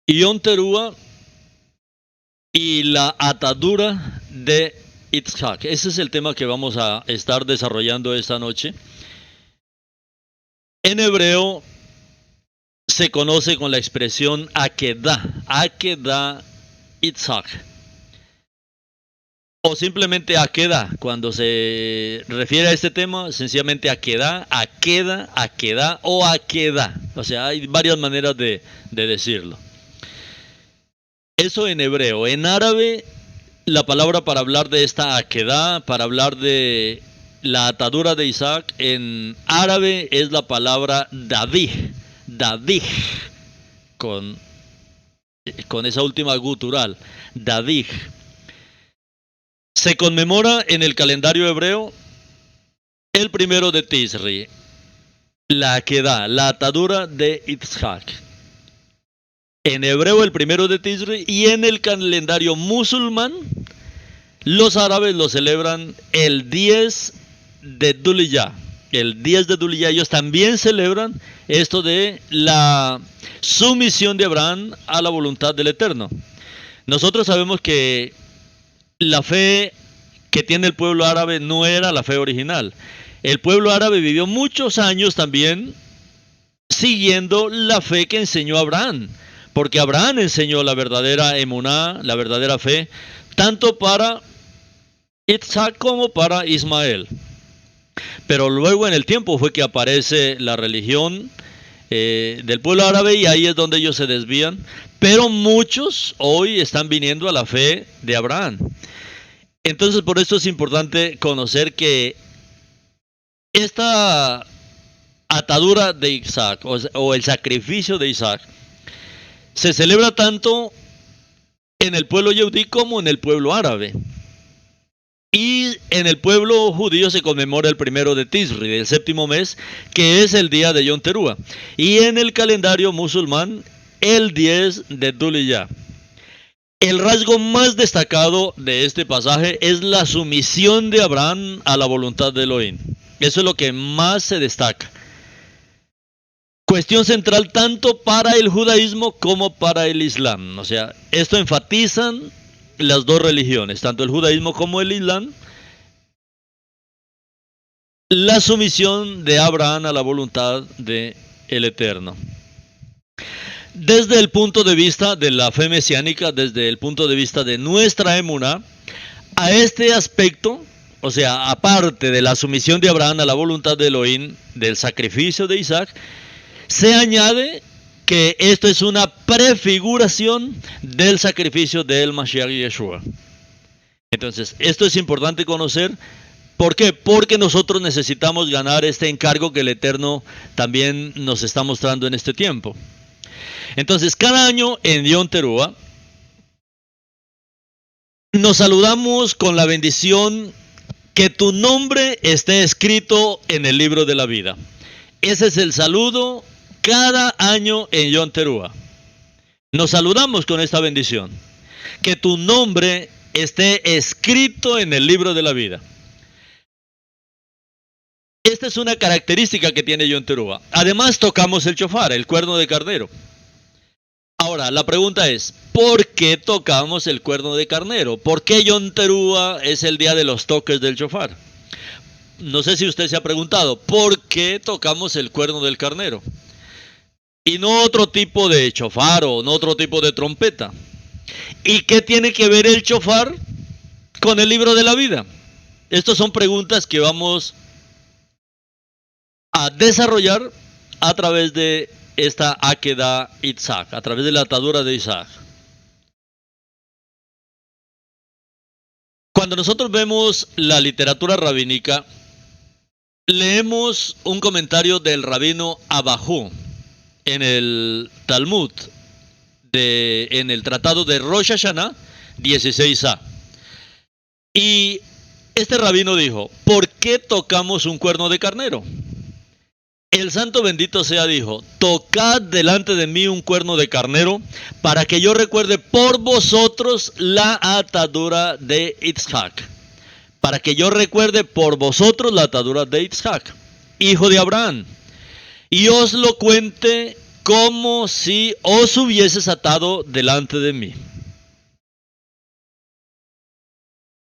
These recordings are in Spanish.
Yom Teruah y la atadura de Yitzhak. Ese es el tema que vamos a estar desarrollando esta noche. En hebreo se conoce con la expresión Akedah Yitzhak, o simplemente Akedah. Cuando se refiere a este tema, sencillamente Akedah o Akedah. O sea, hay varias maneras de decirlo. Eso en hebreo. En árabe, la palabra para hablar de esta Akedah, para hablar de la atadura de Isaac, en árabe es la palabra David, con esa última gutural, David. Se conmemora en el calendario hebreo el 1 de Tisri, la Akedah, la atadura de Yitzhak. En hebreo el 1 de Tisri, y en el calendario musulmán los árabes lo celebran el 10 de Dhul-Hijjah. El 10 de Dhul-Hijjah ellos también celebran esto de la sumisión de Abraham a la voluntad del Eterno. Nosotros sabemos que la fe que tiene el pueblo árabe no era la fe original. El pueblo árabe vivió muchos años también siguiendo la fe que enseñó Abraham, porque Abraham enseñó la verdadera emuná, la verdadera fe, tanto para Isaac como para Ismael. Pero luego en el tiempo fue que aparece la religión del pueblo árabe, y ahí es donde ellos se desvían. Pero muchos hoy están viniendo a la fe de Abraham. Entonces por eso es importante conocer que esta atadura de Isaac o el sacrificio de Isaac se celebra tanto en el pueblo yehudí como en el pueblo árabe. Y en el pueblo judío se conmemora el 1 de Tisri, del 7º mes, que es el día de Yom Teruah. Y en el calendario musulmán, el 10 de Dhul-Hijjah. El rasgo más destacado de este pasaje es la sumisión de Abraham a la voluntad de Elohim. Eso es lo que más se destaca. Cuestión central tanto para el judaísmo como para el islam. O sea, esto enfatizan las dos religiones, tanto el judaísmo como el islam, la sumisión de Abraham a la voluntad del Eterno. Desde el punto de vista de la fe mesiánica, desde el punto de vista de nuestra emuná, a este aspecto, o sea, aparte de la sumisión de Abraham a la voluntad de Elohim, del sacrificio de Isaac, se añade que esto es una prefiguración del sacrificio del Mashiach Yeshua. Entonces, esto es importante conocer. ¿Por qué? Porque nosotros necesitamos ganar este encargo que el Eterno también nos está mostrando en este tiempo. Entonces, cada año en Yom Teruah nos saludamos con la bendición que tu nombre esté escrito en el libro de la vida. Ese es el saludo cada año en Yom Teruah. Nos saludamos con esta bendición. Que tu nombre esté escrito en el libro de la vida. Esta es una característica que tiene Yom Teruah. Además tocamos el shofar, el cuerno de carnero. Ahora, la pregunta es, ¿por qué tocamos el cuerno de carnero? ¿Por qué Yom Teruah es el día de los toques del shofar? No sé si usted se ha preguntado, ¿por qué tocamos el cuerno del carnero? Y no otro tipo de shofar o no otro tipo de trompeta. ¿Y qué tiene que ver el shofar con el libro de la vida? Estas son preguntas que vamos a desarrollar a través de esta Akedah Yitzhak, a través de la atadura de Isaac. Cuando nosotros vemos la literatura rabínica, leemos un comentario del rabino Abajú en el Talmud, en el tratado de Rosh Hashanah 16a. Y este rabino dijo, ¿por qué tocamos un cuerno de carnero? El santo bendito sea dijo, tocad delante de mí un cuerno de carnero para que yo recuerde por vosotros la atadura de Yitzhak. Para que yo recuerde por vosotros la atadura de Yitzhak, hijo de Abraham. Y os lo cuente como si os hubieses atado delante de mí.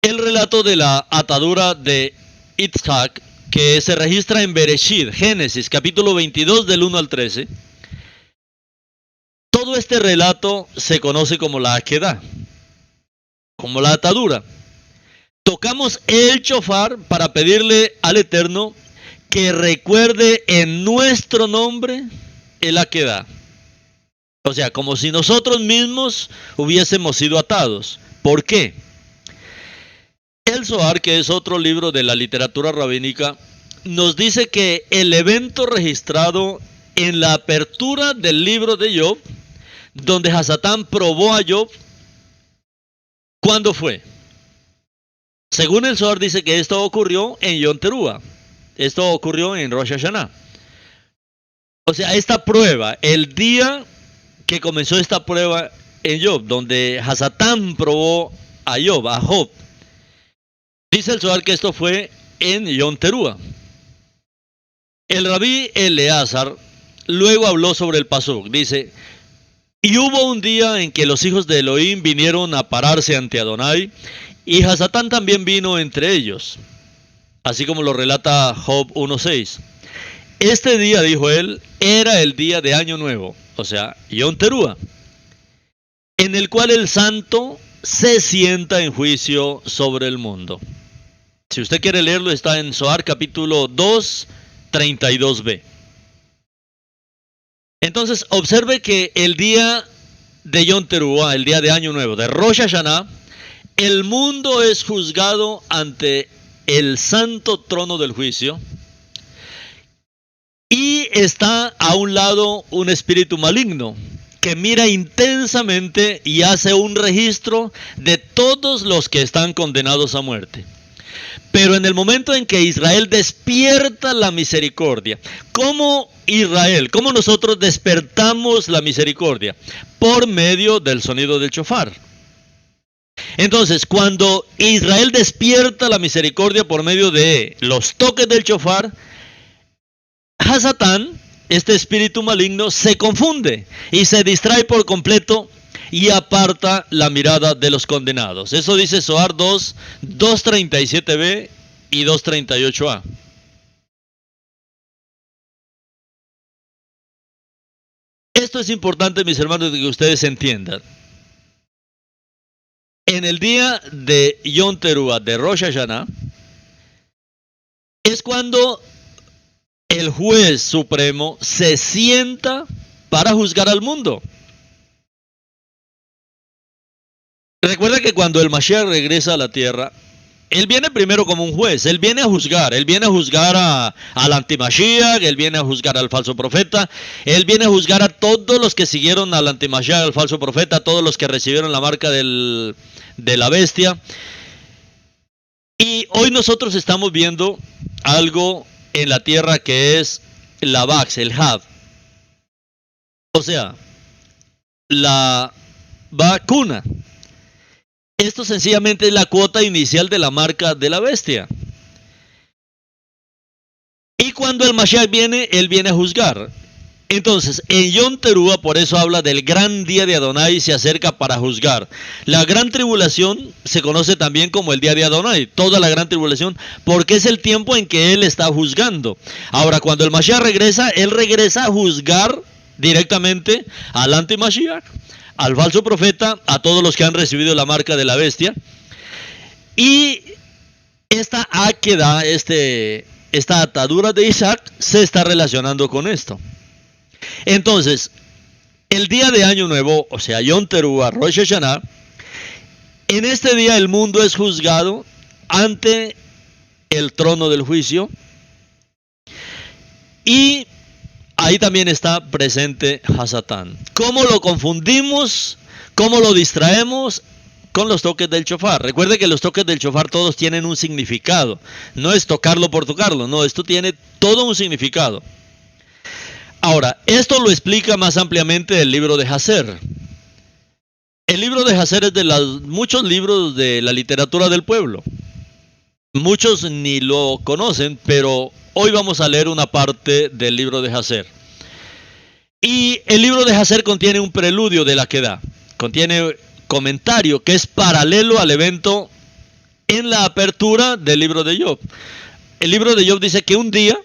El relato de la atadura de Isaac, que se registra en Bereshit, Génesis, capítulo 22, del 1 al 13. Todo este relato se conoce como la Akedah, como la atadura. Tocamos el shofar para pedirle al Eterno que recuerde en nuestro nombre el Akedah. O sea, como si nosotros mismos hubiésemos sido atados. ¿Por qué? El Zohar, que es otro libro de la literatura rabínica, nos dice que el evento registrado en la apertura del libro de Job, donde Hasatán probó a Job, ¿cuándo fue? Según el Zohar dice que esto ocurrió en Yom Teruah. Esto ocurrió en Rosh Hashanah. O sea, esta prueba, el día que comenzó esta prueba en Job, donde Hasatán probó a Job, dice el Zohar que esto fue en Yom Teruah. El rabí Eleazar luego habló sobre el pasuk. Dice, y hubo un día en que los hijos de Elohim vinieron a pararse ante Adonai, y Hasatán también vino entre ellos, así como lo relata Job 1.6. Este día, dijo él, era el día de Año Nuevo, o sea, Yom Teruah, en el cual el santo se sienta en juicio sobre el mundo. Si usted quiere leerlo, está en Zohar capítulo 2, 32b. Entonces, observe que el día de Yom Teruah, el día de Año Nuevo, de Rosh Hashanah, el mundo es juzgado ante el santo trono del juicio, y está a un lado un espíritu maligno que mira intensamente y hace un registro de todos los que están condenados a muerte. Pero en el momento en que Israel despierta la misericordia, ¿cómo Israel, cómo nosotros despertamos la misericordia? Por medio del sonido del shofar. Entonces, cuando Israel despierta la misericordia por medio de los toques del shofar, Hasatán, este espíritu maligno, se confunde y se distrae por completo y aparta la mirada de los condenados. Eso dice Zohar 2, 237b y 238a. Esto es importante, mis hermanos, que ustedes entiendan. En el día de Yom Teruah, de Rosh Hashanah, es cuando el juez supremo se sienta para juzgar al mundo. Recuerda que cuando el Mashiach regresa a la tierra, él viene primero como un juez, él viene a juzgar al anti-Mashiach, él viene a juzgar al falso profeta, él viene a juzgar a todos los que siguieron al anti-Mashiach, al falso profeta, a todos los que recibieron la marca de la bestia. Y hoy nosotros estamos viendo algo en la tierra que es la Vax, el Had. O sea, la vacuna. Esto sencillamente es la cuota inicial de la marca de la bestia. Y cuando el Mashiach viene, él viene a juzgar. Entonces, en Yom Teruah, por eso habla del gran día de Adonai, se acerca para juzgar. La gran tribulación se conoce también como el día de Adonai, toda la gran tribulación, porque es el tiempo en que él está juzgando. Ahora, cuando el Mashiach regresa, él regresa a juzgar directamente al anti-Mashiach, al falso profeta, a todos los que han recibido la marca de la bestia. Y esta Akedah, esta atadura de Isaac, se está relacionando con esto. Entonces, el día de Año Nuevo, o sea, Yom Teruah, Rosh Hashanah, en este día el mundo es juzgado ante el trono del juicio, y ahí también está presente Hasatán. ¿Cómo lo confundimos? ¿Cómo lo distraemos? Con los toques del shofar. Recuerde que los toques del shofar todos tienen un significado. No es tocarlo por tocarlo, no, esto tiene todo un significado. Ahora, esto lo explica más ampliamente el libro de Hazer. El libro de Hazer es de muchos libros de la literatura del pueblo. Muchos ni lo conocen, pero hoy vamos a leer una parte del libro de Hazer. Y el libro de Hazer contiene un preludio de la Akedah. Contiene comentario que es paralelo al evento en la apertura del libro de Job. El libro de Job dice que un día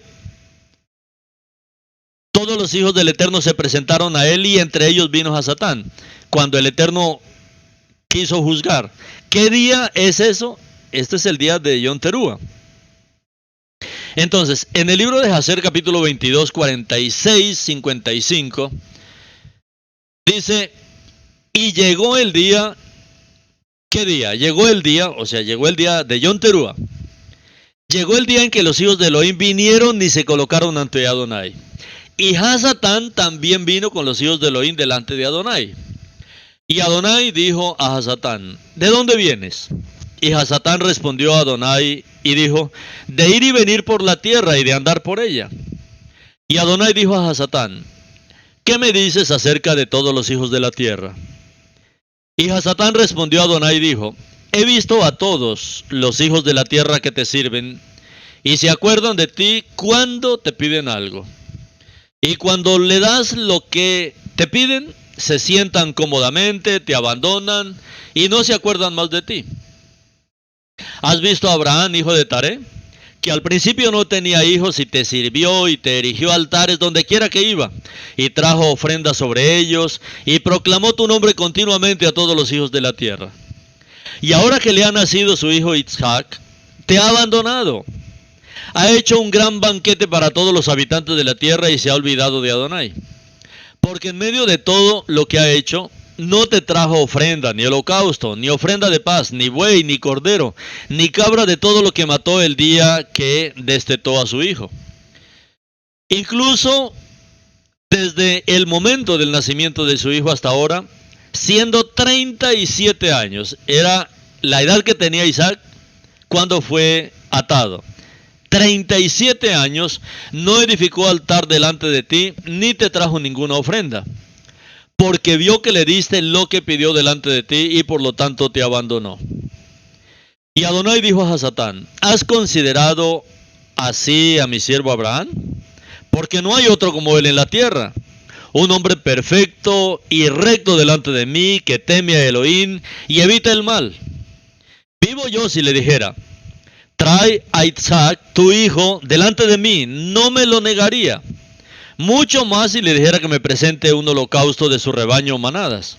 todos los hijos del Eterno se presentaron a él y entre ellos vino a Satán, cuando el Eterno quiso juzgar. ¿Qué día es eso? Este es el día de Yom Teruah. Entonces, en el libro de Hazer, capítulo 22, 46, 55, dice, y llegó el día, ¿qué día? Llegó el día, o sea, llegó el día de Yom Teruah. Llegó el día en que los hijos de Elohim vinieron y se colocaron ante Adonai. Y Hasatán también vino con los hijos de Elohim delante de Adonai. Y Adonai dijo a Hasatán, ¿de dónde vienes? Y Hasatán respondió a Adonai y dijo, de ir y venir por la tierra y de andar por ella. Y Adonai dijo a Hasatán, ¿qué me dices acerca de todos los hijos de la tierra? Y Hasatán respondió a Adonai y dijo, he visto a todos los hijos de la tierra que te sirven y se acuerdan de ti cuando te piden algo. Y cuando le das lo que te piden, se sientan cómodamente, te abandonan y no se acuerdan más de ti. ¿Has visto a Abraham, hijo de Taré? Que al principio no tenía hijos y te sirvió y te erigió altares donde quiera que iba, y trajo ofrendas sobre ellos, y proclamó tu nombre continuamente a todos los hijos de la tierra. Y ahora que le ha nacido su hijo Isaac, te ha abandonado. Ha hecho un gran banquete para todos los habitantes de la tierra y se ha olvidado de Adonai. Porque en medio de todo lo que ha hecho, no te trajo ofrenda, ni holocausto, ni ofrenda de paz, ni buey, ni cordero, ni cabra de todo lo que mató el día que destetó a su hijo. Incluso desde el momento del nacimiento de su hijo hasta ahora, siendo 37 años, era la edad que tenía Isaac cuando fue atado. 37 años, no edificó altar delante de ti, ni te trajo ninguna ofrenda, porque vio que le diste lo que pidió delante de ti, y por lo tanto te abandonó. Y Adonai dijo a Hasatán, ¿has considerado así a mi siervo Abraham? Porque no hay otro como él en la tierra, un hombre perfecto y recto delante de mí, que teme a Elohim y evita el mal. Vivo yo si le dijera, trae a Isaac, tu hijo, delante de mí, no me lo negaría. Mucho más si le dijera que me presente un holocausto de su rebaño o manadas.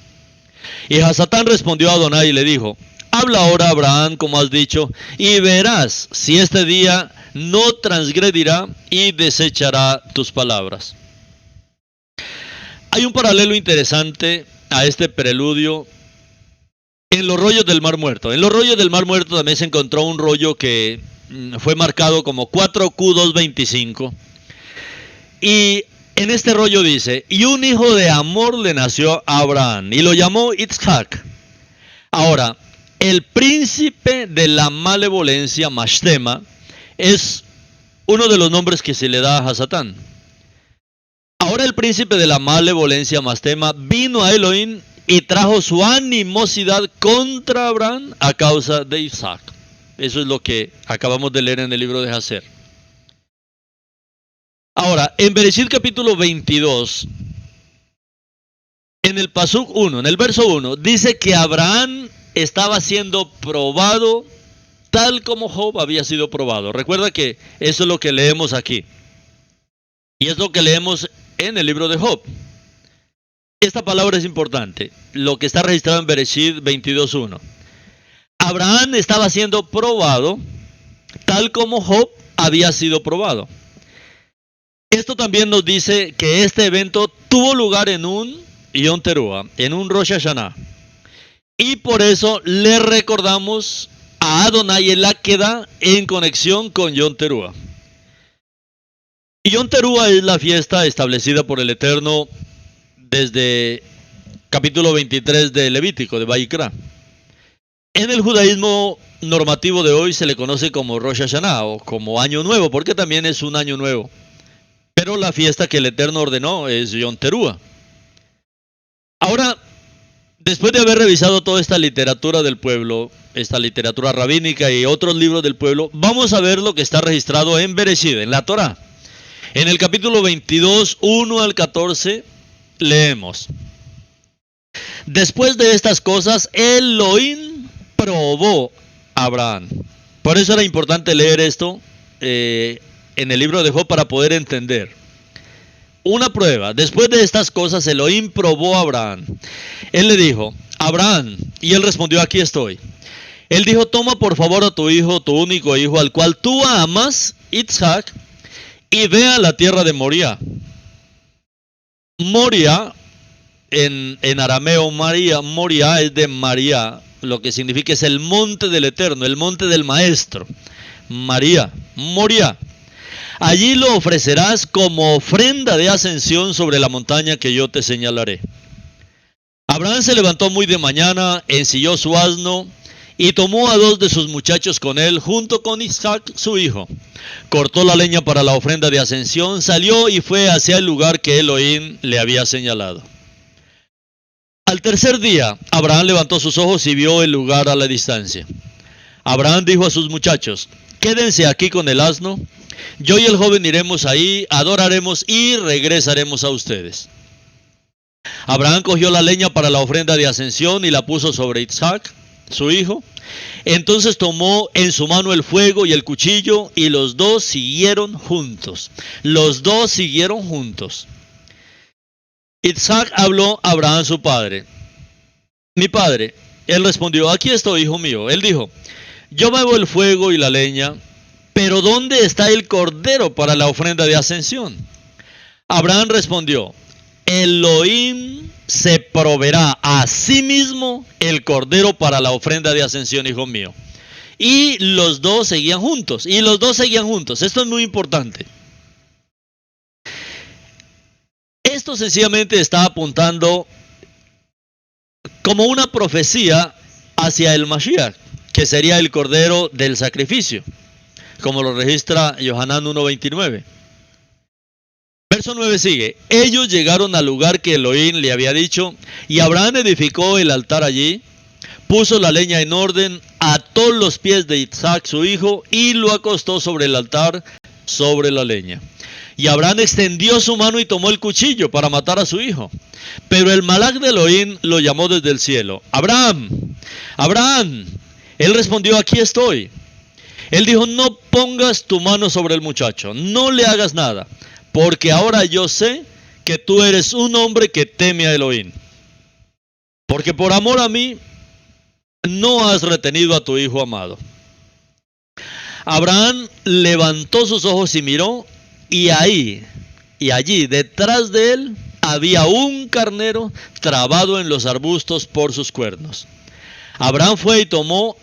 Y Hasatán respondió a Adonai y le dijo, habla ahora Abraham como has dicho, y verás si este día no transgredirá y desechará tus palabras. Hay un paralelo interesante a este preludio en los rollos del Mar Muerto. En los rollos del Mar Muerto también se encontró un rollo que fue marcado como 4Q225. Y en este rollo dice, y un hijo de Amor le nació a Abraham, y lo llamó Isaac. Ahora, el príncipe de la malevolencia, Mashtema, es uno de los nombres que se le da a Hasatán. Ahora el príncipe de la malevolencia, Mashtema, vino a Elohim y trajo su animosidad contra Abraham a causa de Isaac. Eso es lo que acabamos de leer en el libro de Hazer. Ahora, en Bereshit capítulo 22, en el Pasuk 1, en el verso 1, dice que Abraham estaba siendo probado tal como Job había sido probado. Recuerda que eso es lo que leemos aquí. Y es lo que leemos en el libro de Job. Esta palabra es importante, lo que está registrado en Bereshit 22.1. Abraham estaba siendo probado tal como Job había sido probado. Esto también nos dice que este evento tuvo lugar en un Yom Teruah, en un Rosh Hashanah. Y por eso le recordamos a Adonai el Akedah en conexión con Yom Teruah. Y Yom Teruah es la fiesta establecida por el Eterno desde capítulo 23 de Levítico, de Vayikra. En el judaísmo normativo de hoy se le conoce como Rosh Hashanah o como Año Nuevo, porque también es un año nuevo. Pero la fiesta que el Eterno ordenó es Yom Teruah. Ahora, después de haber revisado toda esta literatura del pueblo, esta literatura rabínica y otros libros del pueblo, vamos a ver lo que está registrado en Bereshit, en la Torah. En el capítulo 22, 1 al 14, Leemos. Después de estas cosas, Elohim probó a Abraham. Por eso era importante leer esto en el libro de Job para poder entender. Una prueba. Después de estas cosas, Elohim probó a Abraham. Él le dijo, Abraham, y él respondió, aquí estoy. Él dijo, toma por favor a tu hijo, tu único hijo, al cual tú amas, Isaac, y ve a la tierra de Moría. Moría, en arameo, Moría es de María, lo que significa es el monte del Eterno, el monte del Maestro. María, Moría. Allí lo ofrecerás como ofrenda de ascensión sobre la montaña que yo te señalaré. Abraham se levantó muy de mañana, ensilló su asno y tomó a 2 de sus muchachos con él, junto con Isaac su hijo. Cortó la leña para la ofrenda de ascensión, salió y fue hacia el lugar que Elohim le había señalado. Al tercer día, Abraham levantó sus ojos y vio el lugar a la distancia. Abraham dijo a sus muchachos, quédense aquí con el asno. Yo y el joven iremos ahí, adoraremos y regresaremos a ustedes. Abraham cogió la leña para la ofrenda de ascensión y la puso sobre Isaac, su hijo. Entonces tomó en su mano el fuego y el cuchillo y los dos siguieron juntos. Los dos siguieron juntos. Isaac habló a Abraham su padre. Mi padre. Él respondió, aquí estoy, hijo mío. Él dijo, yo muevo el fuego y la leña, pero ¿dónde está el cordero para la ofrenda de ascensión? Abraham respondió, Elohim se proveerá a sí mismo el cordero para la ofrenda de ascensión, hijo mío. Y los dos seguían juntos. Esto es muy importante. Esto sencillamente está apuntando como una profecía hacia el Mashiach, que sería el cordero del sacrificio, como lo registra Yohanan 1:29. Verso 9 sigue, ellos llegaron al lugar que Elohim le había dicho, y Abraham edificó el altar allí, puso la leña en orden, ató los pies de Isaac su hijo, y lo acostó sobre el altar, sobre la leña. Y Abraham extendió su mano y tomó el cuchillo para matar a su hijo. Pero el malach de Elohim lo llamó desde el cielo, Abraham, Abraham. Él respondió, aquí estoy. Él dijo, no pongas tu mano sobre el muchacho, no le hagas nada, porque ahora yo sé que tú eres un hombre que teme a Elohim. Porque por amor a mí, no has retenido a tu hijo amado. Abraham levantó sus ojos y miró, y allí, detrás de él, había un carnero trabado en los arbustos por sus cuernos. Abraham fue y tomó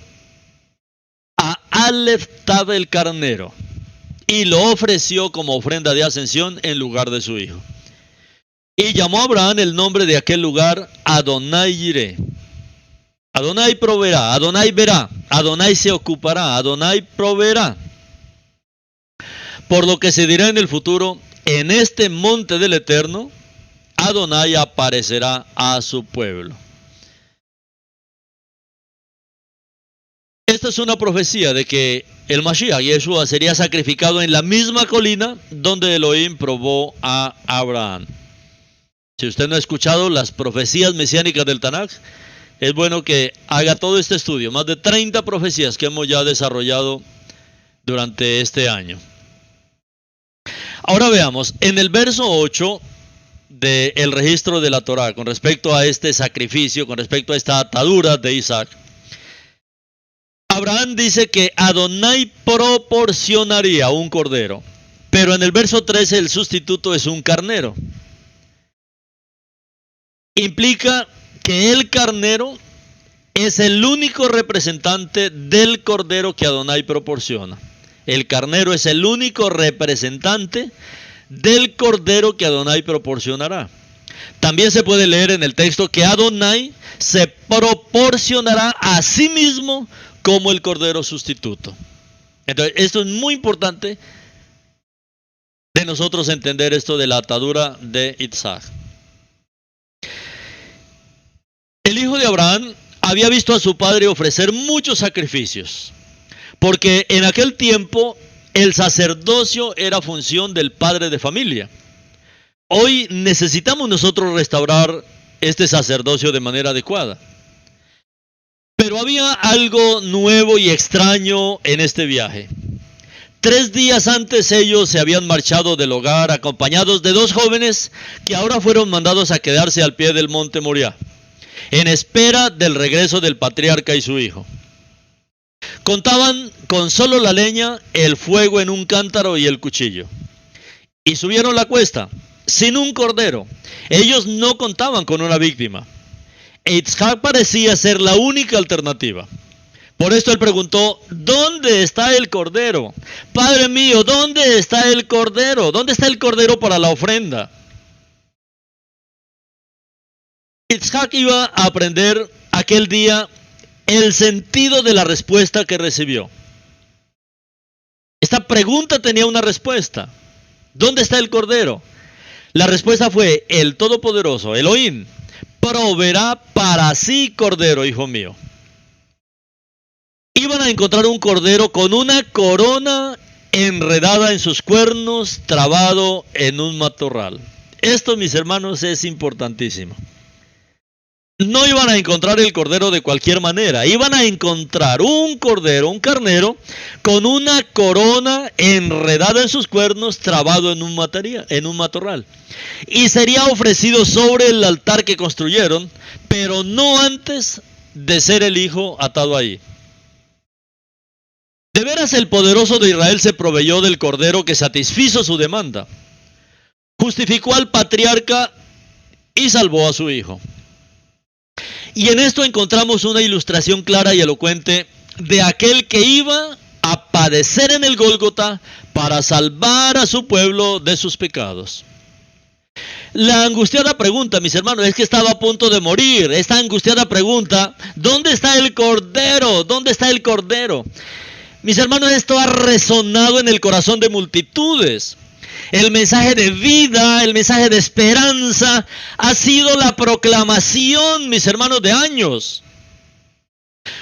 a Aleftad el carnero, y lo ofreció como ofrenda de ascensión en lugar de su hijo. Y llamó a Abraham el nombre de aquel lugar Adonai Yireh. Adonai proveerá, Adonai verá, Adonai se ocupará, Adonai proveerá. Por lo que se dirá en el futuro, en este monte del Eterno, Adonai aparecerá a su pueblo. Esta es una profecía de que el Mashiach, Yeshua, sería sacrificado en la misma colina donde Elohim probó a Abraham. Si usted no ha escuchado las profecías mesiánicas del Tanaj, es bueno que haga todo este estudio. Más de 30 profecías que hemos ya desarrollado durante este año. Ahora veamos, en el verso 8 del registro de la Torá, con respecto a este sacrificio, con respecto a esta atadura de Isaac, Abraham dice que Adonai proporcionaría un cordero, pero en el verso 13 el sustituto es un carnero. Implica que el carnero es el único representante del cordero que Adonai proporciona. El carnero es el único representante del cordero que Adonai proporcionará. También se puede leer en el texto que Adonai se proporcionará a sí mismo como el cordero sustituto. Entonces, esto es muy importante de nosotros entender esto de la atadura de Isaac. El hijo de Abraham había visto a su padre ofrecer muchos sacrificios, porque en aquel tiempo el sacerdocio era función del padre de familia. Hoy necesitamos nosotros restaurar este sacerdocio de manera adecuada. Pero había algo nuevo y extraño en este viaje. 3 días antes ellos se habían marchado del hogar acompañados de 2 jóvenes que ahora fueron mandados a quedarse al pie del monte Moriah, en espera del regreso del patriarca y su hijo. Contaban con solo la leña, el fuego en un cántaro y el cuchillo. Y subieron la cuesta, sin un cordero. Ellos no contaban con una víctima. Itzhak parecía ser la única alternativa. Por esto él preguntó, ¿dónde está el cordero? Padre mío, ¿dónde está el cordero? ¿Dónde está el cordero para la ofrenda? Itzhak iba a aprender aquel día el sentido de la respuesta que recibió. Esta pregunta tenía una respuesta. ¿Dónde está el cordero? La respuesta fue, el Todopoderoso, Elohim, proveerá para sí cordero, hijo mío. Iban a encontrar un cordero con una corona enredada en sus cuernos, trabado en un matorral. Esto, mis hermanos, es importantísimo. No iban a encontrar el cordero de cualquier manera. Iban a encontrar un cordero, un carnero, con una corona enredada en sus cuernos, trabado en un matorral. Y sería ofrecido sobre el altar que construyeron, pero no antes de ser el hijo atado ahí. De veras el poderoso de Israel se proveyó del cordero que satisfizo su demanda. Justificó al patriarca y salvó a su hijo. Y en esto encontramos una ilustración clara y elocuente de aquel que iba a padecer en el Gólgota para salvar a su pueblo de sus pecados. La angustiada pregunta, mis hermanos, es que estaba a punto de morir. Esta angustiada pregunta, ¿dónde está el cordero? ¿Dónde está el cordero? Mis hermanos, esto ha resonado en el corazón de multitudes. El mensaje de vida, el mensaje de esperanza, ha sido la proclamación, mis hermanos, de años.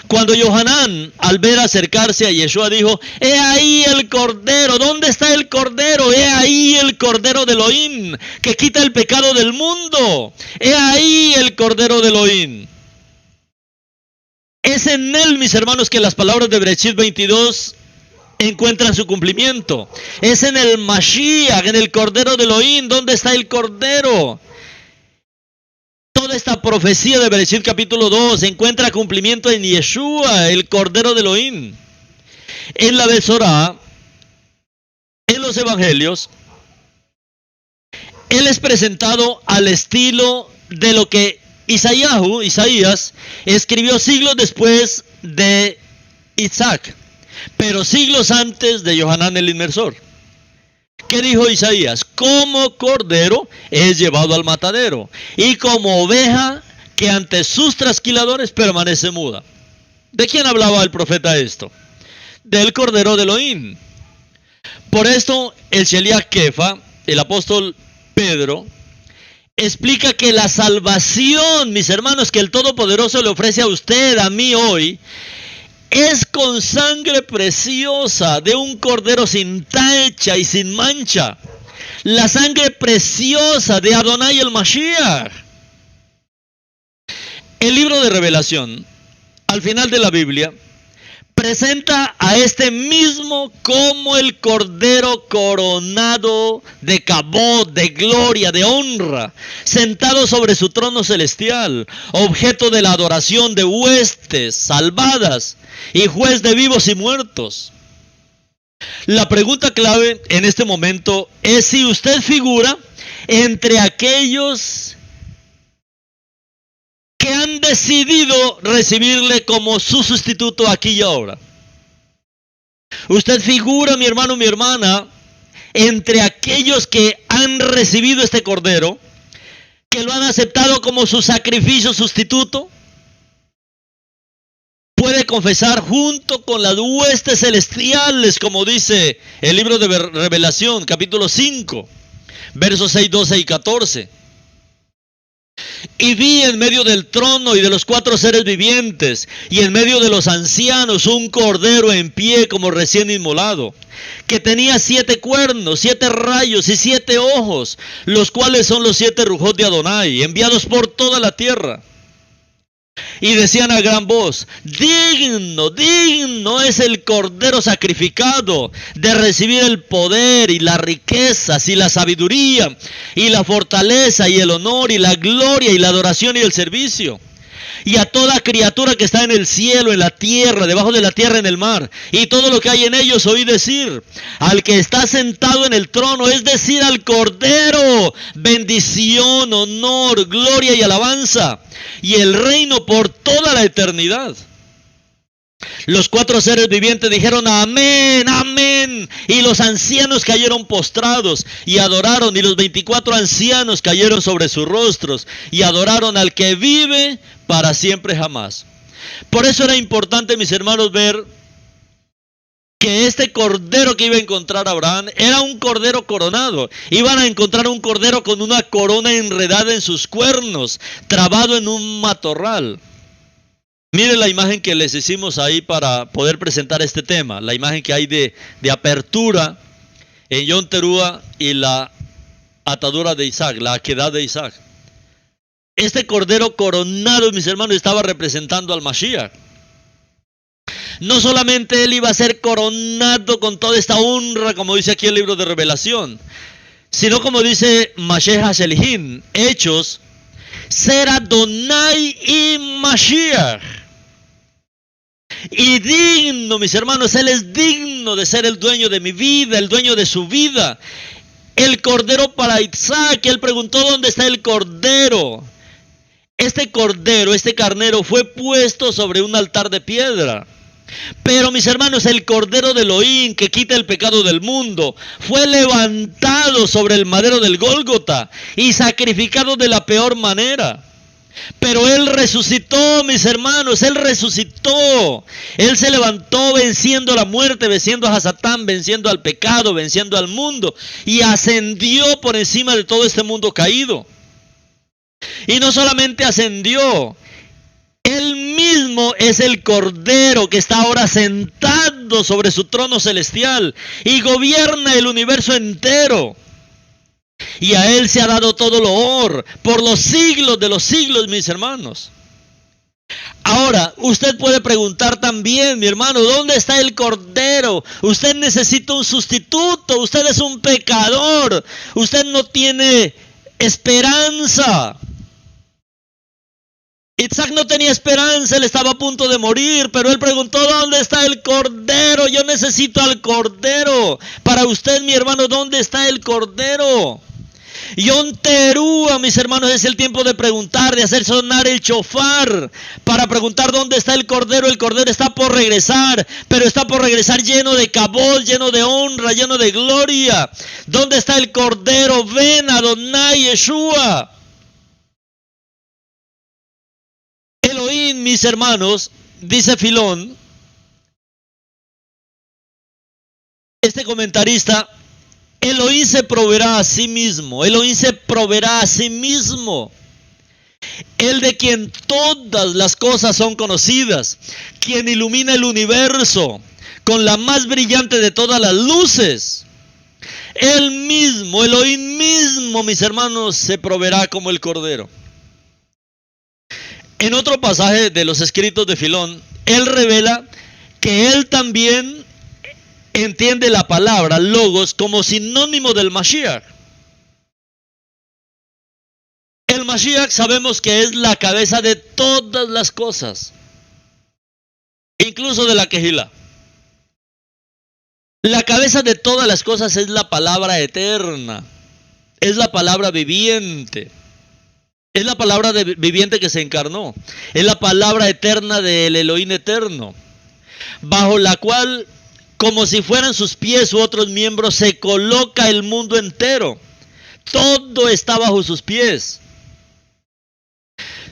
Cuando Yohanan, al ver acercarse a Yeshua, dijo, he ahí el cordero. ¿Dónde está el cordero? He ahí el cordero de Elohim, que quita el pecado del mundo. He ahí el cordero de Elohim. Es en él, mis hermanos, que las palabras de Bereshit 22 encuentran su cumplimiento. Es en el Mashiach, en el cordero de Elohim. ¿Dónde está el cordero? Toda esta profecía de Bereshit capítulo 2 encuentra cumplimiento en Yeshua, el cordero de Elohim. En la Besorá, en los evangelios, él es presentado al estilo de lo que Isaías escribió siglos después de Itzhak, pero siglos antes de Yohanan el Inmersor. ¿Qué dijo Isaías? Como cordero es llevado al matadero, y como oveja que ante sus trasquiladores permanece muda. ¿De quién hablaba el profeta esto? Del cordero de Elohim. Por esto el Sheliach Kefa, el apóstol Pedro, explica que la salvación, mis hermanos, que el Todopoderoso le ofrece a usted, a mí hoy, es con sangre preciosa de un cordero sin tacha y sin mancha. La sangre preciosa de Adonai el Mashiach. El libro de Revelación, al final de la Biblia, presenta a este mismo como el cordero coronado de cabod, de gloria, de honra, sentado sobre su trono celestial, objeto de la adoración de huestes salvadas y juez de vivos y muertos. La pregunta clave en este momento es si usted figura entre aquellos que han decidido recibirle como su sustituto aquí y ahora. Usted figura, mi hermano, mi hermana, entre aquellos que han recibido este cordero, que lo han aceptado como su sacrificio sustituto. Puede confesar junto con las huestes celestiales, como dice el libro de Revelación, capítulo 5, versos 6, 12 y 14. Y vi en medio del trono y de los 4 seres vivientes, y en medio de los ancianos, un cordero en pie como recién inmolado, que tenía 7 cuernos, 7 rayos y 7 ojos, los cuales son los 7 rujos de Adonai, enviados por toda la tierra. Y decían a gran voz: digno, digno es el cordero sacrificado de recibir el poder y las riquezas y la sabiduría y la fortaleza y el honor y la gloria y la adoración y el servicio. Y a toda criatura que está en el cielo, en la tierra, debajo de la tierra, en el mar, y todo lo que hay en ellos, oí decir: al que está sentado en el trono, es decir, al Cordero, bendición, honor, gloria y alabanza, y el reino por toda la eternidad. Los 4 seres vivientes dijeron: amén, amén. Y los ancianos cayeron postrados y adoraron, y los 24 ancianos cayeron sobre sus rostros y adoraron al que vive para siempre jamás. Por eso era importante, mis hermanos, ver que este cordero que iba a encontrar Abraham era un cordero coronado. Iban a encontrar un cordero con una corona enredada en sus cuernos, trabado en un matorral. Miren la imagen que les hicimos ahí para poder presentar este tema. La imagen que hay de apertura en Yom Teruah y la atadura de Isaac, la aquedad de Isaac. Este cordero coronado, mis hermanos, estaba representando al Mashiach. No solamente él iba a ser coronado con toda esta honra, como dice aquí el libro de Revelación, sino como dice Mashiach Hashelhin, Hechos, ser Adonai y Mashiach. Y digno, mis hermanos, él es digno de ser el dueño de mi vida, el dueño de su vida. El cordero para Isaac, él preguntó: ¿dónde está el cordero? Este cordero, este carnero fue puesto sobre un altar de piedra. Pero, mis hermanos, el cordero de Elohim, que quita el pecado del mundo, fue levantado sobre el madero del Gólgota y sacrificado de la peor manera. Pero él resucitó, mis hermanos, él resucitó. Él se levantó venciendo la muerte, venciendo a Satán, venciendo al pecado, venciendo al mundo, y ascendió por encima de todo este mundo caído. Y no solamente ascendió, él mismo es el Cordero que está ahora sentado sobre su trono celestial y gobierna el universo entero. Y a él se ha dado todo el honor por los siglos de los siglos, mis hermanos. Ahora, usted puede preguntar también, mi hermano: ¿dónde está el Cordero? Usted necesita un sustituto, usted es un pecador, usted no tiene esperanza. Isaac no tenía esperanza, él estaba a punto de morir, pero él preguntó: ¿dónde está el Cordero? Yo necesito al Cordero. Para usted, mi hermano, ¿dónde está el Cordero? Yom Teruah, mis hermanos, es el tiempo de preguntar, de hacer sonar el shofar, para preguntar dónde está el Cordero. El Cordero está por regresar, pero está por regresar lleno de kabod, lleno de honra, lleno de gloria. ¿Dónde está el Cordero? Ven, Adonai Yeshua. Elohim, mis hermanos, dice Filón, este comentarista: Elohim se proveerá a sí mismo, Elohim se proveerá a sí mismo. El de quien todas las cosas son conocidas, quien ilumina el universo con la más brillante de todas las luces. Él mismo, Elohim mismo, mis hermanos, se proveerá como el Cordero. En otro pasaje de los escritos de Filón, él revela que él también entiende la palabra logos como sinónimo del Mashiach. El Mashiach sabemos que es la cabeza de todas las cosas, incluso de la Kehilá. La cabeza de todas las cosas es la palabra eterna, es la palabra viviente. Es la palabra viviente que se encarnó. Es la palabra eterna del Elohim eterno, bajo la cual, como si fueran sus pies u otros miembros, se coloca el mundo entero. Todo está bajo sus pies,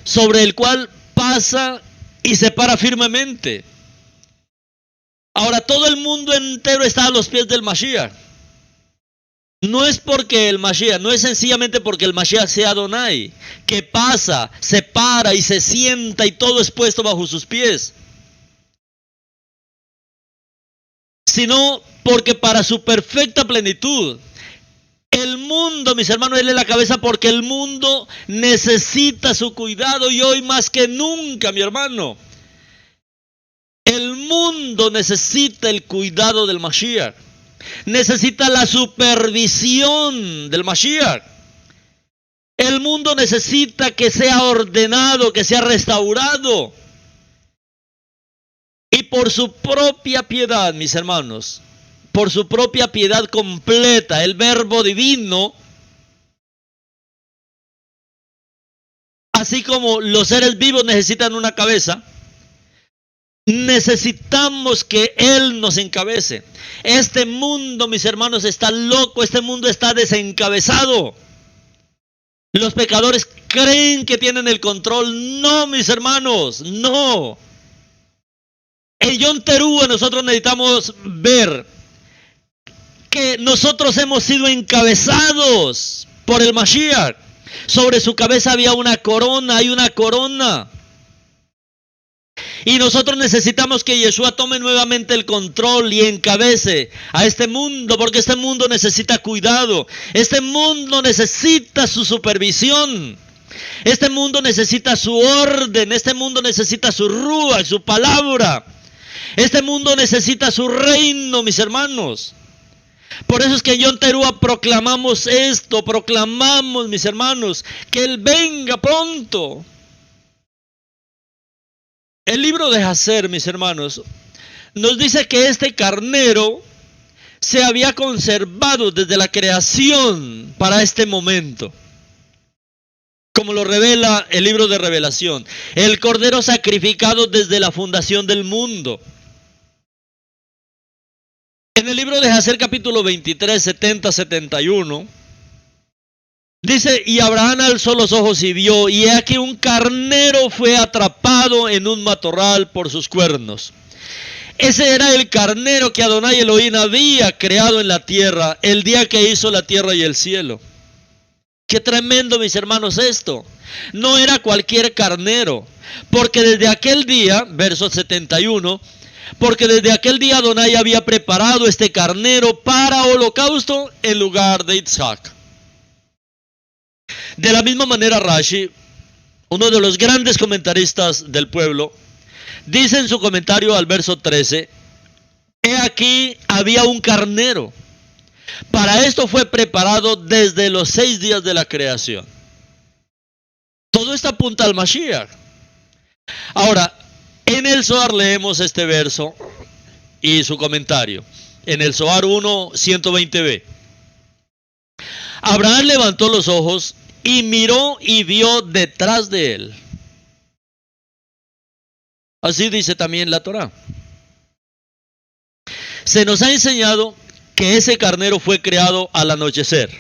sobre el cual pasa y se para firmemente. Ahora, todo el mundo entero está a los pies del Mashiach. No es porque el Mashiach, no es sencillamente porque el Mashiach sea Adonai, que pasa, se para y se sienta y todo es puesto bajo sus pies, sino porque para su perfecta plenitud, el mundo, mis hermanos, Él es la cabeza porque el mundo necesita su cuidado y hoy más que nunca, mi hermano. El mundo necesita el cuidado del Mashiach. Necesita la supervisión del Mashiach. El mundo necesita que sea ordenado, que sea restaurado. Y por su propia piedad, mis hermanos, por su propia piedad completa, el Verbo divino, así como los seres vivos necesitan una cabeza, necesitamos que Él nos encabece. Este mundo, mis hermanos, está loco, este mundo está desencabezado. Los pecadores creen que tienen el control. No, mis hermanos, no. En Yom Teruah nosotros necesitamos ver que nosotros hemos sido encabezados por el Mashiach. Sobre su cabeza había una corona, hay una corona. Y nosotros necesitamos que Yeshua tome nuevamente el control y encabece a este mundo, porque este mundo necesita cuidado. Este mundo necesita su supervisión. Este mundo necesita su orden. Este mundo necesita su rúa, su palabra. Este mundo necesita su reino, mis hermanos. Por eso es que en Yom Teruah proclamamos esto, proclamamos, mis hermanos, que Él venga pronto. El libro de Jacer, mis hermanos, nos dice que este carnero se había conservado desde la creación para este momento. Como lo revela el libro de Revelación, el cordero sacrificado desde la fundación del mundo. En el libro de Jacer capítulo 23, 70-71, dice, y Abraham alzó los ojos y vio, y he aquí un carnero fue atrapado en un matorral por sus cuernos. Ese era el carnero que Adonai Elohim había creado en la tierra, el día que hizo la tierra y el cielo. Qué tremendo, mis hermanos, esto. No era cualquier carnero, porque desde aquel día, verso 71, porque desde aquel día Adonai había preparado este carnero para holocausto en lugar de Isaac. De la misma manera, Rashi, uno de los grandes comentaristas del pueblo, dice en su comentario al verso 13, he aquí había un carnero. Para esto fue preparado desde los 6 días de la creación. Todo esto apunta al Mashiach. Ahora, en el Zohar leemos este verso y su comentario. En el Zohar 1, 120b. Abraham levantó los ojos y miró y vio detrás de él. Así dice también la Torá. Se nos ha enseñado que ese carnero fue creado al anochecer,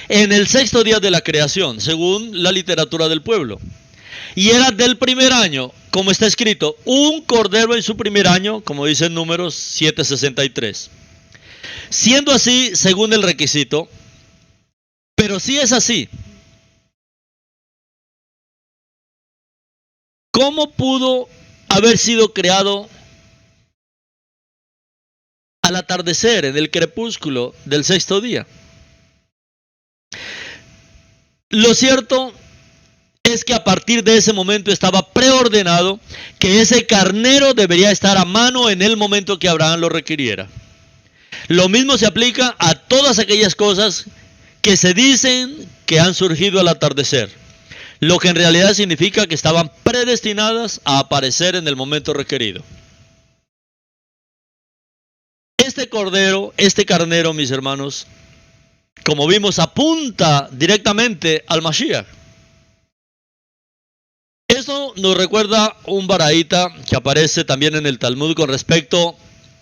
en el 6º día de la creación, según la literatura del pueblo. Y era del primer año, como está escrito, un cordero en su primer año, como dice en Números 7:63. Siendo así, según el requisito, pero si es así, ¿cómo pudo haber sido creado al atardecer, en el crepúsculo del 6º día? Lo cierto es que a partir de ese momento estaba preordenado que ese carnero debería estar a mano en el momento que Abraham lo requiriera. Lo mismo se aplica a todas aquellas cosas que se dicen que han surgido al atardecer, lo que en realidad significa que estaban predestinadas a aparecer en el momento requerido. Este cordero, este carnero, mis hermanos, como vimos, apunta directamente al Mashiach. Esto nos recuerda un baraíta que aparece también en el Talmud con respecto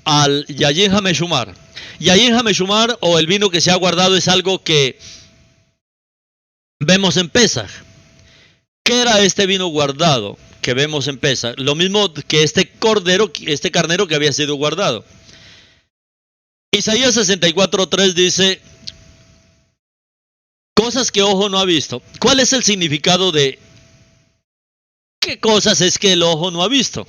al Yayin HaMeshumar. Yayin HaMeshumar, o el vino que se ha guardado, es algo que vemos en Pesaj. ¿Qué era este vino guardado que vemos en Pesaj? Lo mismo que este carnero que había sido guardado. Isaías 64:3 dice, Cosas que ojo no ha visto. ¿Cuál es el significado de qué cosas es que el ojo no ha visto?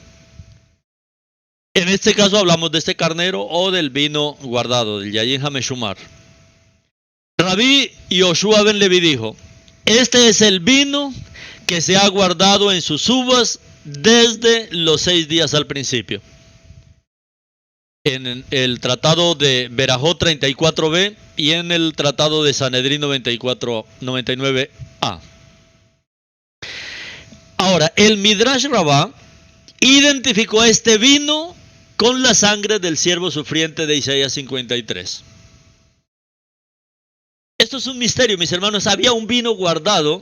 En este caso hablamos de este carnero o del vino guardado, del Yayin Hameshumar. Rabí Yoshua ben Levi dijo, este es el vino que se ha guardado en sus uvas desde los 6 días al principio. En el tratado de Berajot 34b y en el tratado de Sanedrín 99a. Ahora, el Midrash Rabbah identificó este vino con la sangre del siervo sufriente de Isaías 53. Esto es un misterio, mis hermanos. Había un vino guardado,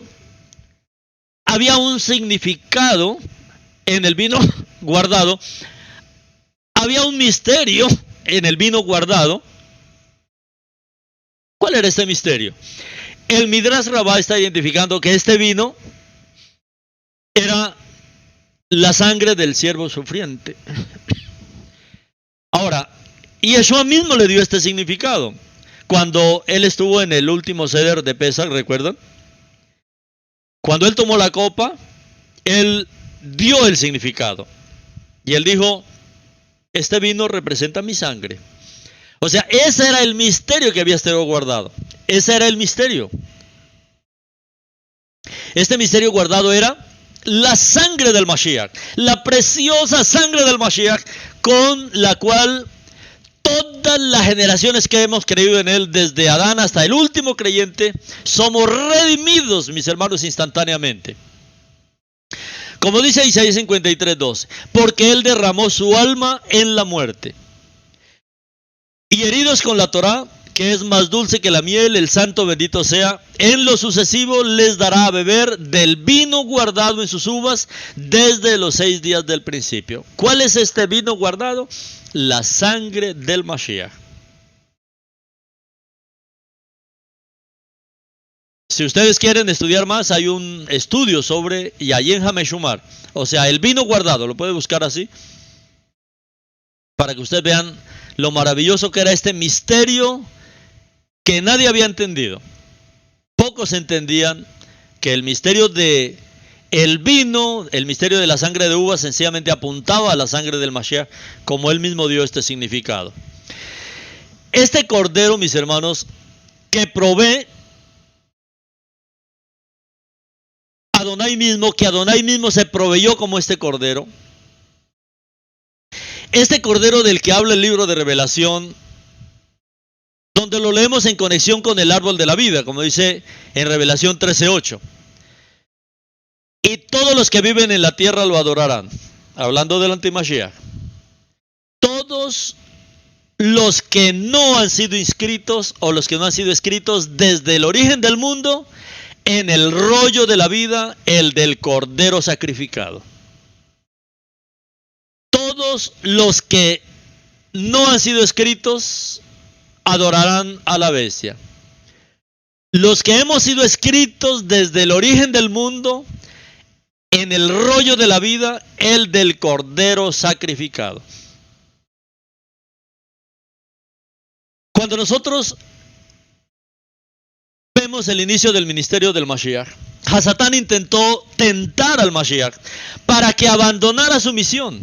había un significado en el vino guardado, había un misterio en el vino guardado. ¿Cuál era este misterio? El Midrash Rabbah está identificando que este vino era la sangre del siervo sufriente. Ahora, Yeshua mismo le dio este significado. Cuando él estuvo en el último Seder de Pesach, ¿recuerdan? Cuando él tomó la copa, él dio el significado. Y él dijo, este vino representa mi sangre. O sea, ese era el misterio que había estado guardado. Ese era el misterio. Este misterio guardado era la sangre del Mashiach, la preciosa sangre del Mashiach, con la cual todas las generaciones que hemos creído en él, desde Adán hasta el último creyente, somos redimidos, mis hermanos, instantáneamente. Como dice Isaías 53:12, porque él derramó su alma en la muerte. Y heridos con la Torá, que es más dulce que la miel, el santo bendito sea, en lo sucesivo les dará a beber del vino guardado en sus uvas desde los 6 días del principio. ¿Cuál es este vino guardado? La sangre del Mashiach. Si ustedes quieren estudiar más, hay un estudio sobre Yayin Hameshumar, o sea, el vino guardado, lo puede buscar así, para que ustedes vean lo maravilloso que era este misterio que nadie había entendido. Pocos entendían que el misterio de el vino, el misterio de la sangre de uva, sencillamente apuntaba a la sangre del Mashiach, como él mismo dio este significado. Este cordero, mis hermanos, que provee Adonai mismo, que Adonai mismo se proveyó como este cordero del que habla el libro de Revelación, donde lo leemos en conexión con el árbol de la vida, como dice en Revelación 13:8. Y todos los que viven en la tierra lo adorarán. Hablando del antimashiach. Todos los que no han sido inscritos o los que no han sido escritos desde el origen del mundo en el rollo de la vida, el del cordero sacrificado. Todos los que no han sido escritos adorarán a la bestia. Los que hemos sido escritos desde el origen del mundo en el rollo de la vida, el del cordero sacrificado. Cuando nosotros vemos el inicio del ministerio del Mashiach, Hasatán intentó tentar al Mashiach para que abandonara su misión.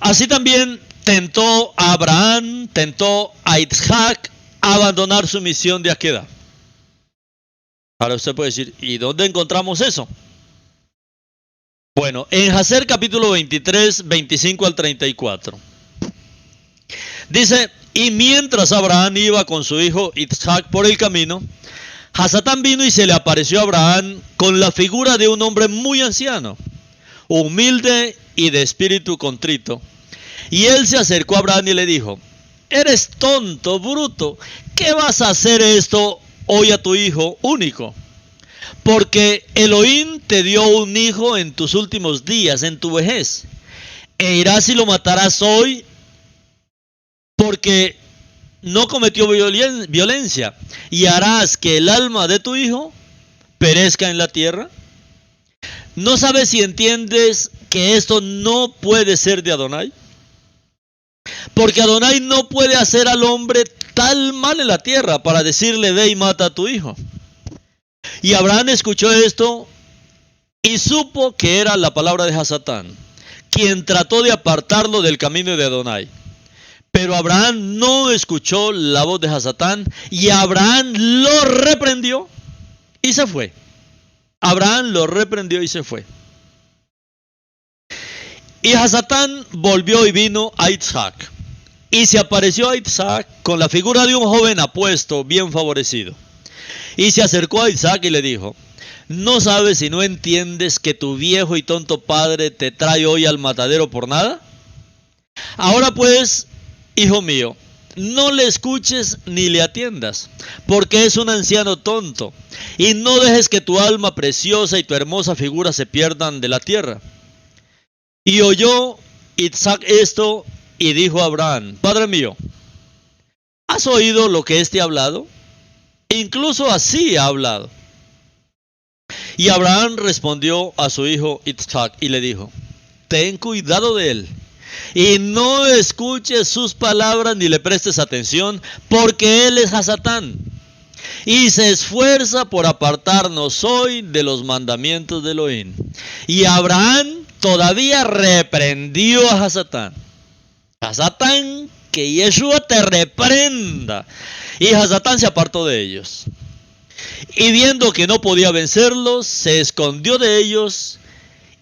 Así también tentó a Abraham, tentó a Isaac a abandonar su misión de Akedah. Ahora usted puede decir, ¿y dónde encontramos eso? Bueno, en Hazer capítulo 23, 25 al 34. Dice, y mientras Abraham iba con su hijo Isaac por el camino, Hasatán vino y se le apareció a Abraham con la figura de un hombre muy anciano, humilde y de espíritu contrito. Y él se acercó a Abraham y le dijo, eres tonto, bruto, ¿qué vas a hacer esto hoy a tu hijo único? Porque Elohim te dio un hijo en tus últimos días, en tu vejez, e irás y lo matarás hoy, porque no cometió violencia, y harás que el alma de tu hijo perezca en la tierra. ¿No sabes si entiendes que esto no puede ser de Adonai? Porque Adonai no puede hacer al hombre tal mal en la tierra para decirle, ve y mata a tu hijo. Y Abraham escuchó esto y supo que era la palabra de Hasatán, quien trató de apartarlo del camino de Adonai. Pero Abraham no escuchó la voz de Hasatán y Abraham lo reprendió y se fue. Abraham lo reprendió y se fue. Y Hasatán volvió y vino a Isaac. Y se apareció a Isaac con la figura de un joven apuesto, bien favorecido. Y se acercó a Isaac y le dijo: ¿no sabes y no entiendes que tu viejo y tonto padre te trae hoy al matadero por nada? Ahora pues, hijo mío, no le escuches ni le atiendas, porque es un anciano tonto, y no dejes que tu alma preciosa y tu hermosa figura se pierdan de la tierra. Y oyó Isaac esto y dijo a Abraham: Padre mío, ¿has oído lo que éste ha hablado? Incluso así ha hablado. Y Abraham respondió a su hijo Isaac y le dijo: ten cuidado de él, y no escuches sus palabras ni le prestes atención, porque él es Hasatán, y se esfuerza por apartarnos hoy de los mandamientos de Elohim. Y Abraham todavía reprendió a Hasatán. Hasatán, que Yeshua te reprenda. Y Hasatán se apartó de ellos. Y viendo que no podía vencerlos, se escondió de ellos,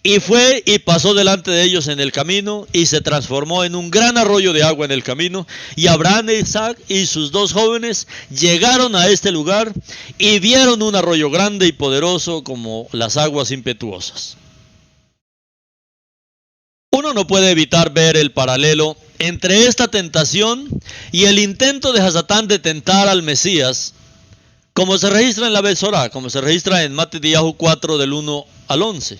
y fue y pasó delante de ellos en el camino, y se transformó en un gran arroyo de agua en el camino. Y Abraham, Isaac y sus dos jóvenes llegaron a este lugar, y vieron un arroyo grande y poderoso como las aguas impetuosas. Uno no puede evitar ver el paralelo entre esta tentación y el intento de Hasatán de tentar al Mesías, como se registra en la Besorá, como se registra en Mattiyahu 4 del 1 al 11.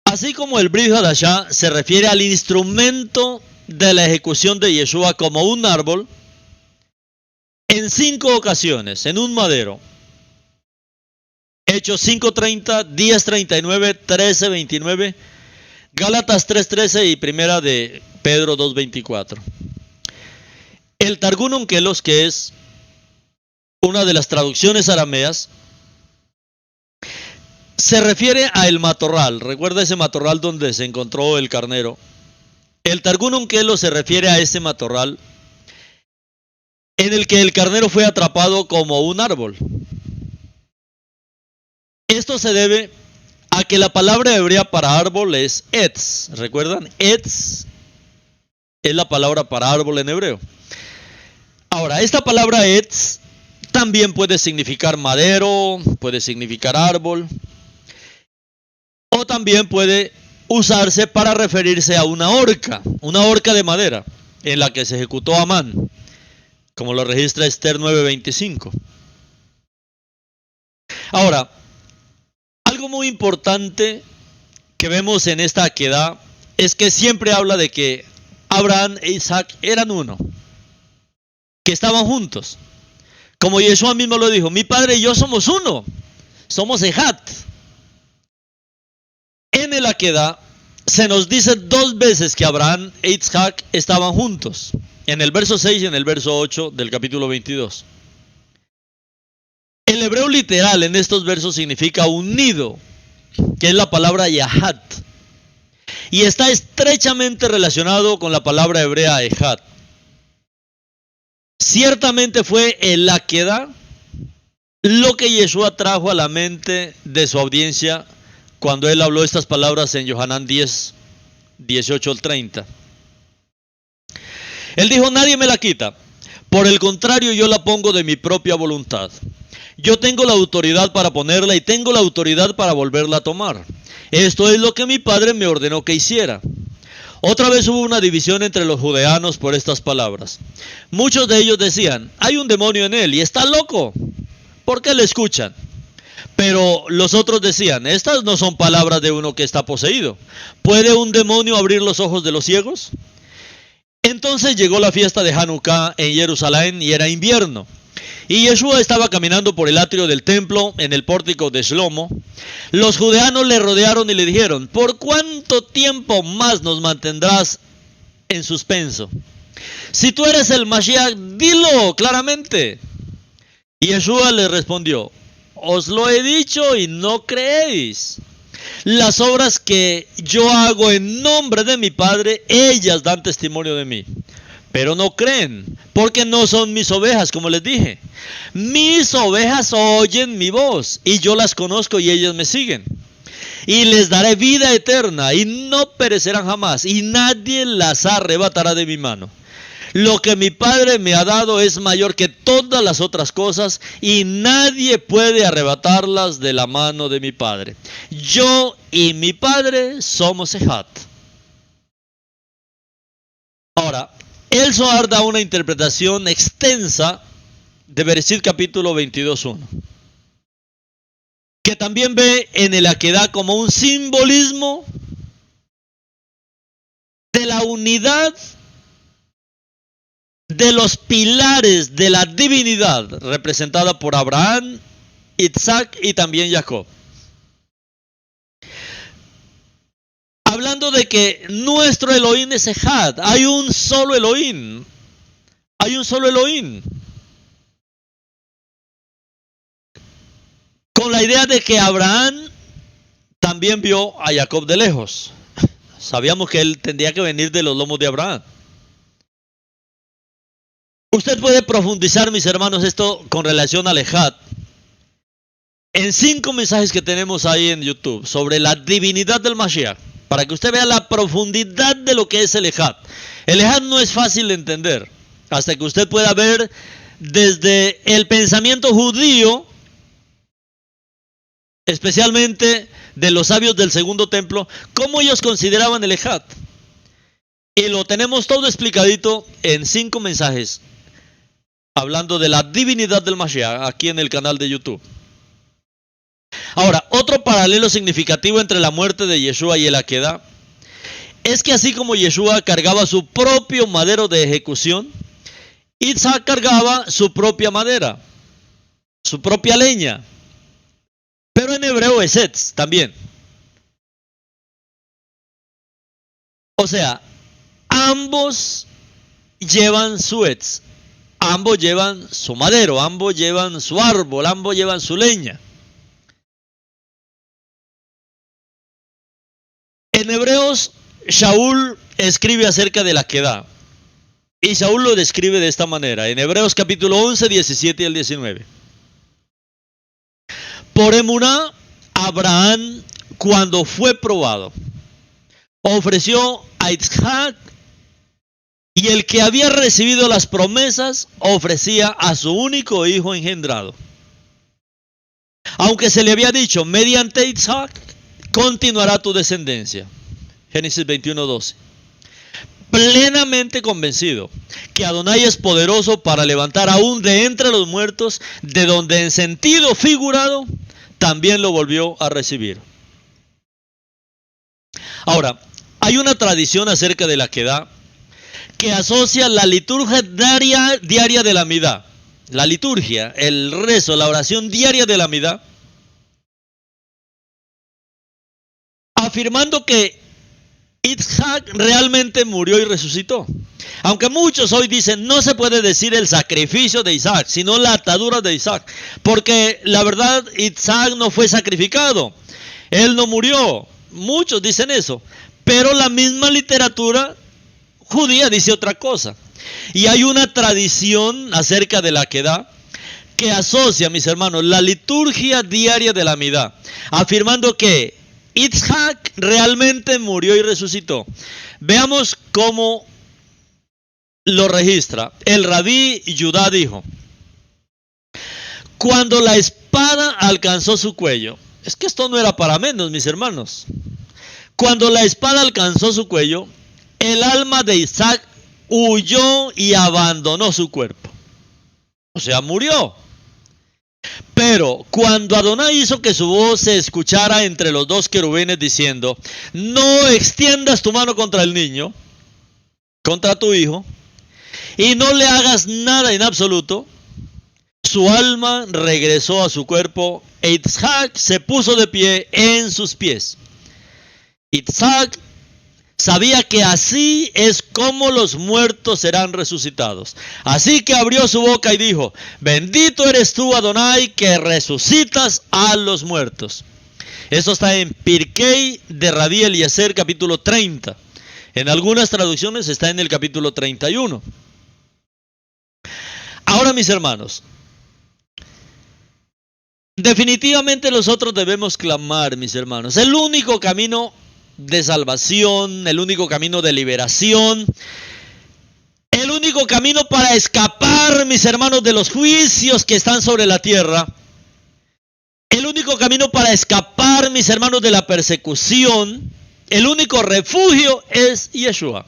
Así como el Brit Hadashah se refiere al instrumento de la ejecución de Yeshua como un árbol, en 5 ocasiones, en un madero. Hechos 5:30, 10:39, 13:29, Gálatas 3:13 y primera de Pedro 2:24. El Targum Onkelos, que es una de las traducciones arameas, se refiere a el matorral. Recuerda ese matorral donde se encontró el carnero. El Targum Onkelos se refiere a ese matorral en el que el carnero fue atrapado como un árbol. Esto se debe a que la palabra hebrea para árbol es etz. ¿Recuerdan? Etz es la palabra para árbol en hebreo. Ahora, esta palabra etz también puede significar madero, puede significar árbol, o también puede usarse para referirse a una horca de madera, en la que se ejecutó Amán, como lo registra Esther 9:25. Ahora, algo muy importante que vemos en esta Akedah es que siempre habla de que Abraham e Isaac eran uno, que estaban juntos. Como Yeshua mismo lo dijo: mi padre y yo somos uno, somos Ejat. En el Akedah se nos dice 2 veces que Abraham e Isaac estaban juntos, en el verso 6 y en el verso 8 del capítulo 22. El hebreo literal en estos versos significa unido, que es la palabra yahat, y está estrechamente relacionado con la palabra hebrea ejat. Ciertamente fue el Akedah lo que Yeshua trajo a la mente de su audiencia cuando él habló estas palabras en Yohanan 10, 18 al 30. Él dijo: nadie me la quita, por el contrario, yo la pongo de mi propia voluntad. Yo tengo la autoridad para ponerla y tengo la autoridad para volverla a tomar. Esto es lo que mi padre me ordenó que hiciera. Otra vez hubo una división entre los judeanos por estas palabras. Muchos de ellos decían: hay un demonio en él y está loco. ¿Por qué le escuchan? Pero los otros decían: estas no son palabras de uno que está poseído. ¿Puede un demonio abrir los ojos de los ciegos? Entonces llegó la fiesta de Hanukkah en Jerusalén y era invierno. Y Yeshua estaba caminando por el atrio del templo en el pórtico de Shlomo. Los judeanos le rodearon y le dijeron: ¿por cuánto tiempo más nos mantendrás en suspenso? Si tú eres el Mashiach, dilo claramente. Y Yeshua le respondió: os lo he dicho y no creéis. Las obras que yo hago en nombre de mi Padre, ellas dan testimonio de mí. Pero no creen, porque no son mis ovejas, como les dije. Mis ovejas oyen mi voz, y yo las conozco y ellas me siguen. Y les daré vida eterna, y no perecerán jamás, y nadie las arrebatará de mi mano. Lo que mi Padre me ha dado es mayor que todas las otras cosas, y nadie puede arrebatarlas de la mano de mi Padre. Yo y mi Padre somos Ejad. Ahora, el Zohar da una interpretación extensa de Bereshit capítulo 22:1, que también ve en el Akedah como un simbolismo de la unidad de los pilares de la divinidad representada por Abraham, Isaac y también Jacob. Hablando de que nuestro Elohim es Ejad, hay un solo Elohim. Hay un solo Elohim. Con la idea de que Abraham también vio a Jacob de lejos. Sabíamos que él tendría que venir de los lomos de Abraham. Usted puede profundizar, mis hermanos, esto con relación al Ejad en 5 mensajes que tenemos ahí en YouTube sobre la divinidad del Mashiach, para que usted vea la profundidad de lo que es el Ejad. El Ejad no es fácil de entender, hasta que usted pueda ver desde el pensamiento judío, especialmente de los sabios del segundo templo, cómo ellos consideraban el Ejad. Y lo tenemos todo explicadito en 5 mensajes, hablando de la divinidad del Mashiach, aquí en el canal de YouTube. Ahora, otro paralelo significativo entre la muerte de Yeshua y el Akedah es que así como Yeshua cargaba su propio madero de ejecución, Isaac cargaba su propia madera, su propia leña, pero en hebreo es etz también. O sea, ambos llevan su etz, ambos llevan su madero, ambos llevan su árbol, ambos llevan su leña. En Hebreos, Shaul escribe acerca de la Akedah, y Shaul lo describe de esta manera, en Hebreos capítulo 11, 17 y el 19. Por emuná, Abraham, cuando fue probado, ofreció a Isaac, y el que había recibido las promesas ofrecía a su único hijo engendrado. Aunque se le había dicho, mediante Isaac continuará tu descendencia. Génesis 21:12. Plenamente convencido que Adonai es poderoso para levantar aún de entre los muertos, de donde en sentido figurado también lo volvió a recibir. Ahora, hay una tradición acerca de la Akedah que asocia la liturgia diaria de la Amidá, la liturgia, el rezo, la oración diaria de la Amidá, afirmando que Isaac realmente murió y resucitó. Aunque muchos hoy dicen, no se puede decir el sacrificio de Isaac, sino la atadura de Isaac, porque la verdad, Isaac no fue sacrificado, él no murió. Muchos dicen eso, pero la misma literatura judía dice otra cosa. Y hay una tradición acerca de la Akedah que asocia, mis hermanos, la liturgia diaria de la Amidá, afirmando que Isaac realmente murió y resucitó. Veamos cómo lo registra. El rabí Judá dijo: cuando la espada alcanzó su cuello, es que esto no era para menos, mis hermanos. Cuando la espada alcanzó su cuello, el alma de Isaac huyó y abandonó su cuerpo. O sea, murió. Pero cuando Adonai hizo que su voz se escuchara entre los 2 querubines diciendo: no extiendas tu mano contra el niño, contra tu hijo, y no le hagas nada en absoluto, su alma regresó a su cuerpo e Isaac se puso de pie en sus pies. Isaac Sabía que así es como los muertos serán resucitados. Así que abrió su boca y dijo: bendito eres tú, Adonai, que resucitas a los muertos. Esto está en Pirkei de Rabí Eliezer, capítulo 30. En algunas traducciones está en el capítulo 31. Ahora, mis hermanos, definitivamente nosotros debemos clamar, mis hermanos. El único camino de salvación, el único camino de liberación, el único camino para escapar, mis hermanos, de los juicios que están sobre la tierra, el único camino para escapar, mis hermanos, de la persecución, el único refugio es Yeshua.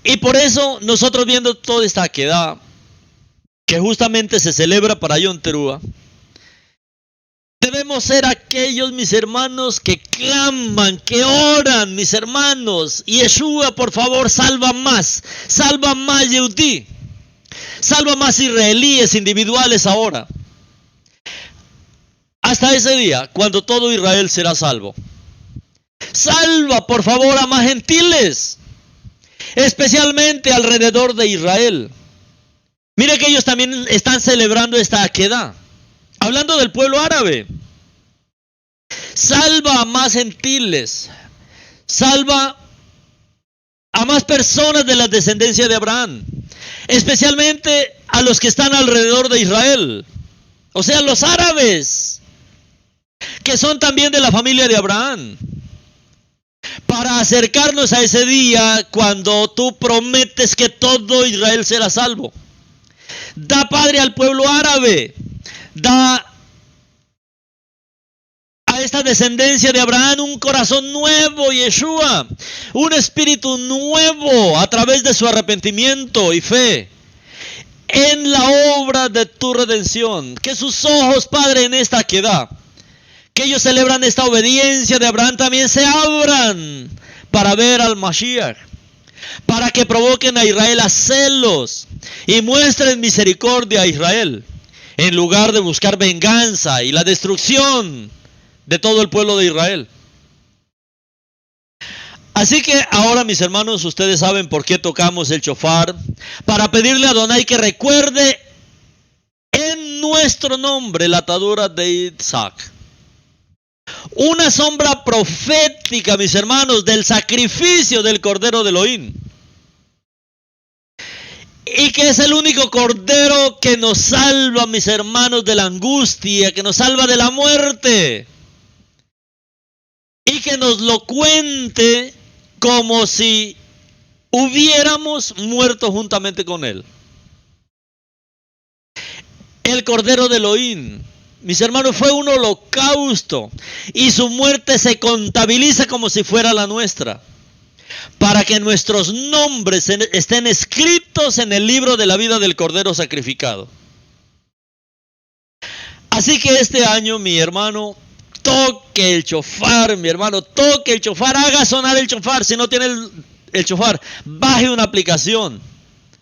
Y por eso nosotros, viendo toda esta aquedá que justamente se celebra para Yom Teruah, debemos ser aquellos, mis hermanos, que claman, que oran, mis hermanos. Yeshua, por favor, salva más Yehudí, salva más israelíes individuales ahora, hasta ese día, cuando todo Israel será salvo. Salva, por favor, a más gentiles, especialmente alrededor de Israel. Mire que ellos también están celebrando esta aquedá. Hablando del pueblo árabe, salva a más gentiles, salva a más personas de la descendencia de Abraham, especialmente a los que están alrededor de Israel, o sea, los árabes, que son también de la familia de Abraham, para acercarnos a ese día cuando tú prometes que todo Israel será salvo. Da, Padre, al pueblo árabe, da a esta descendencia de Abraham un corazón nuevo, Yeshua, un espíritu nuevo a través de su arrepentimiento y fe en la obra de tu redención. Que sus ojos, Padre, en esta aquedá, que ellos celebran esta obediencia de Abraham, también se abran para ver al Mashiach, para que provoquen a Israel a celos y muestren misericordia a Israel, en lugar de buscar venganza y la destrucción de todo el pueblo de Israel. Así que ahora, mis hermanos, ustedes saben por qué tocamos el shofar, para pedirle a Adonai que recuerde en nuestro nombre la atadura de Isaac. Una sombra profética, mis hermanos, del sacrificio del Cordero de Elohim. Y que es el único Cordero que nos salva, mis hermanos, de la angustia, que nos salva de la muerte. Y que nos lo cuente como si hubiéramos muerto juntamente con Él. El Cordero de Elohim, mis hermanos, fue un holocausto y su muerte se contabiliza como si fuera la nuestra, para que nuestros nombres estén escritos en el libro de la vida del Cordero sacrificado. Así que este año, mi hermano, toque el shofar, mi hermano, toque el shofar, haga sonar el shofar. Si no tiene el shofar, baje una aplicación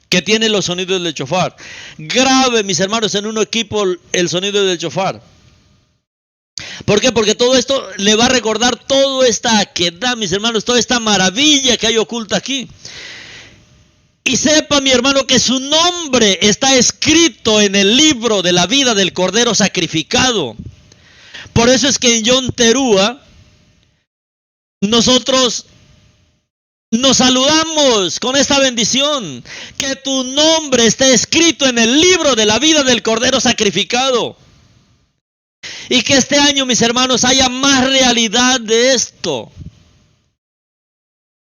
que tiene los sonidos del shofar. Grabe, mis hermanos, en un equipo el sonido del shofar. ¿Por qué? Porque todo esto le va a recordar toda esta aquedá, mis hermanos, toda esta maravilla que hay oculta aquí. Y sepa, mi hermano, que su nombre está escrito en el libro de la vida del Cordero sacrificado. Por eso es que en Yom Teruah nosotros nos saludamos con esta bendición, que tu nombre esté escrito en el libro de la vida del Cordero sacrificado. Y que este año, mis hermanos, haya más realidad de esto.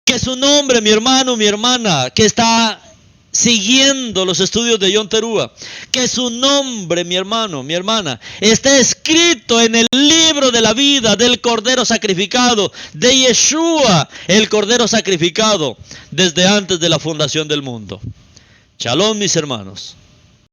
Que su nombre, mi hermano, mi hermana, que está siguiendo los estudios de Yom Teruah, que su nombre, mi hermano, mi hermana, esté escrito en el libro de la vida del Cordero sacrificado, de Yeshua, el Cordero sacrificado, desde antes de la fundación del mundo. Shalom, mis hermanos.